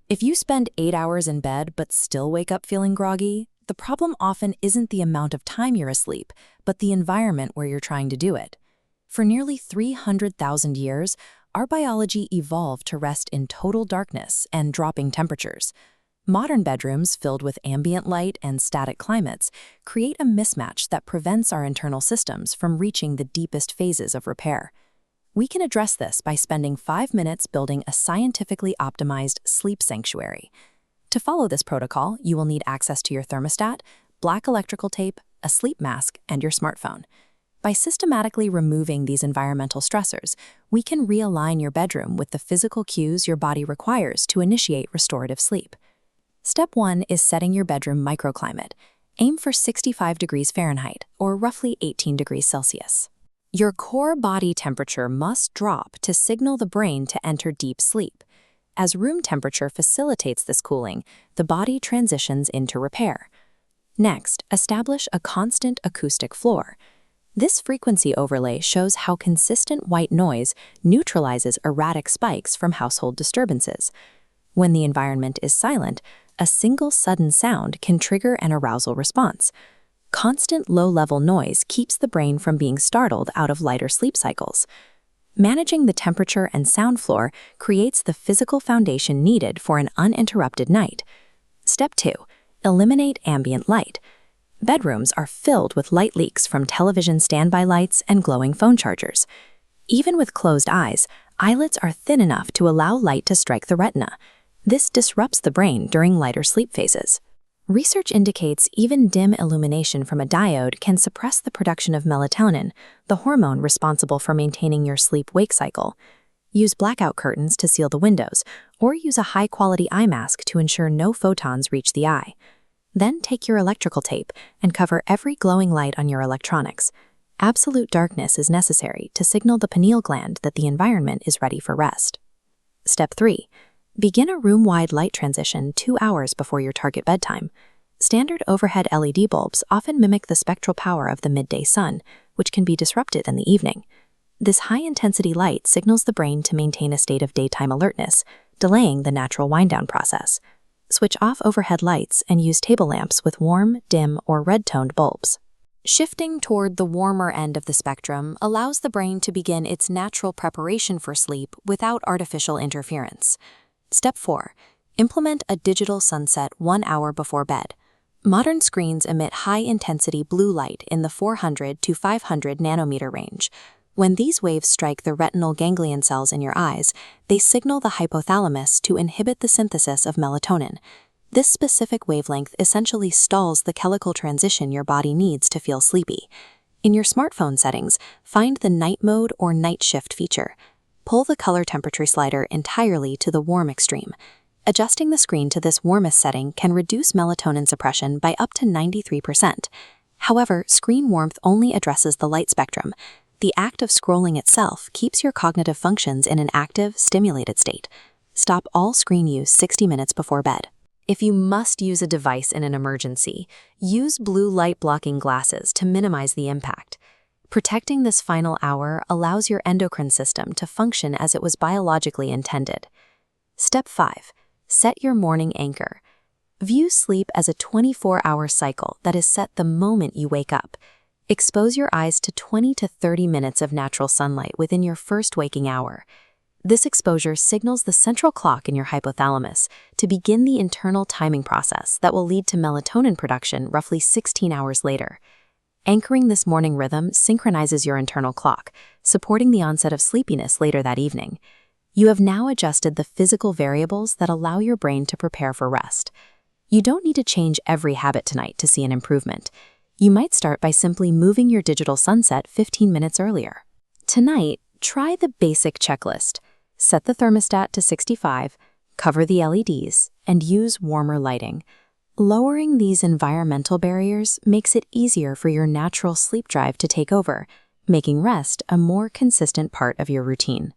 If you spend 8 hours in bed but still wake up feeling groggy, the problem often isn't the amount of time you're asleep, but the environment where you're trying to do it. For nearly 300,000 years, our biology evolved to rest in total darkness and dropping temperatures. Modern bedrooms filled with ambient light and static climates create a mismatch that prevents our internal systems from reaching the deepest phases of repair. We can address this by spending 5 minutes building a scientifically optimized sleep sanctuary. To follow this protocol, you will need access to your thermostat, black electrical tape, a sleep mask, and your smartphone. By systematically removing these environmental stressors, we can realign your bedroom with the physical cues your body requires to initiate restorative sleep. Step 1 is setting your bedroom microclimate. Aim for 65 degrees Fahrenheit, or roughly 18 degrees Celsius. Your core body temperature must drop to signal the brain to enter deep sleep. As room temperature facilitates this cooling, the body transitions into repair. Next, establish a constant acoustic floor. This frequency overlay shows how consistent white noise neutralizes erratic spikes from household disturbances. When the environment is silent, a single sudden sound can trigger an arousal response. Constant low-level noise keeps the brain from being startled out of lighter sleep cycles. Managing the temperature and sound floor creates the physical foundation needed for an uninterrupted night. Step 2. Eliminate ambient light. Bedrooms are filled with light leaks from television standby lights and glowing phone chargers. Even with closed eyes, eyelids are thin enough to allow light to strike the retina. This disrupts the brain during lighter sleep phases. Research indicates even dim illumination from a diode can suppress the production of melatonin, the hormone responsible for maintaining your sleep-wake cycle. Use blackout curtains to seal the windows, or use a high-quality eye mask to ensure no photons reach the eye. Then take your electrical tape and cover every glowing light on your electronics. Absolute darkness is necessary to signal the pineal gland that the environment is ready for rest. Step 3. Begin a room-wide light transition 2 hours before your target bedtime. Standard overhead LED bulbs often mimic the spectral power of the midday sun, which can be disrupted in the evening. This high-intensity light signals the brain to maintain a state of daytime alertness, delaying the natural wind-down process. Switch off overhead lights and use table lamps with warm, dim, or red-toned bulbs. Shifting toward the warmer end of the spectrum allows the brain to begin its natural preparation for sleep without artificial interference. Step 4. Implement a digital sunset 1 hour before bed. Modern screens emit high-intensity blue light in the 400 to 500 nanometer range. When these waves strike the retinal ganglion cells in your eyes, they signal the hypothalamus to inhibit the synthesis of melatonin. This specific wavelength essentially stalls the chemical transition your body needs to feel sleepy. In your smartphone settings, find the night mode or night shift feature. Pull the color temperature slider entirely to the warm extreme. Adjusting the screen to this warmest setting can reduce melatonin suppression by up to 93%. However, screen warmth only addresses the light spectrum. The act of scrolling itself keeps your cognitive functions in an active, stimulated state. Stop all screen use 60 minutes before bed. If you must use a device in an emergency, use blue light blocking glasses to minimize the impact. Protecting this final hour allows your endocrine system to function as it was biologically intended. Step 5. Set your morning anchor. View sleep as a 24-hour cycle that is set the moment you wake up. Expose your eyes to 20 to 30 minutes of natural sunlight within your first waking hour. This exposure signals the central clock in your hypothalamus to begin the internal timing process that will lead to melatonin production roughly 16 hours later. Anchoring this morning rhythm synchronizes your internal clock, supporting the onset of sleepiness later that evening. You have now adjusted the physical variables that allow your brain to prepare for rest. You don't need to change every habit tonight to see an improvement. You might start by simply moving your digital sunset 15 minutes earlier. Tonight, try the basic checklist. Set the thermostat to 65, cover the LEDs, and use warmer lighting. Lowering these environmental barriers makes it easier for your natural sleep drive to take over, making rest a more consistent part of your routine.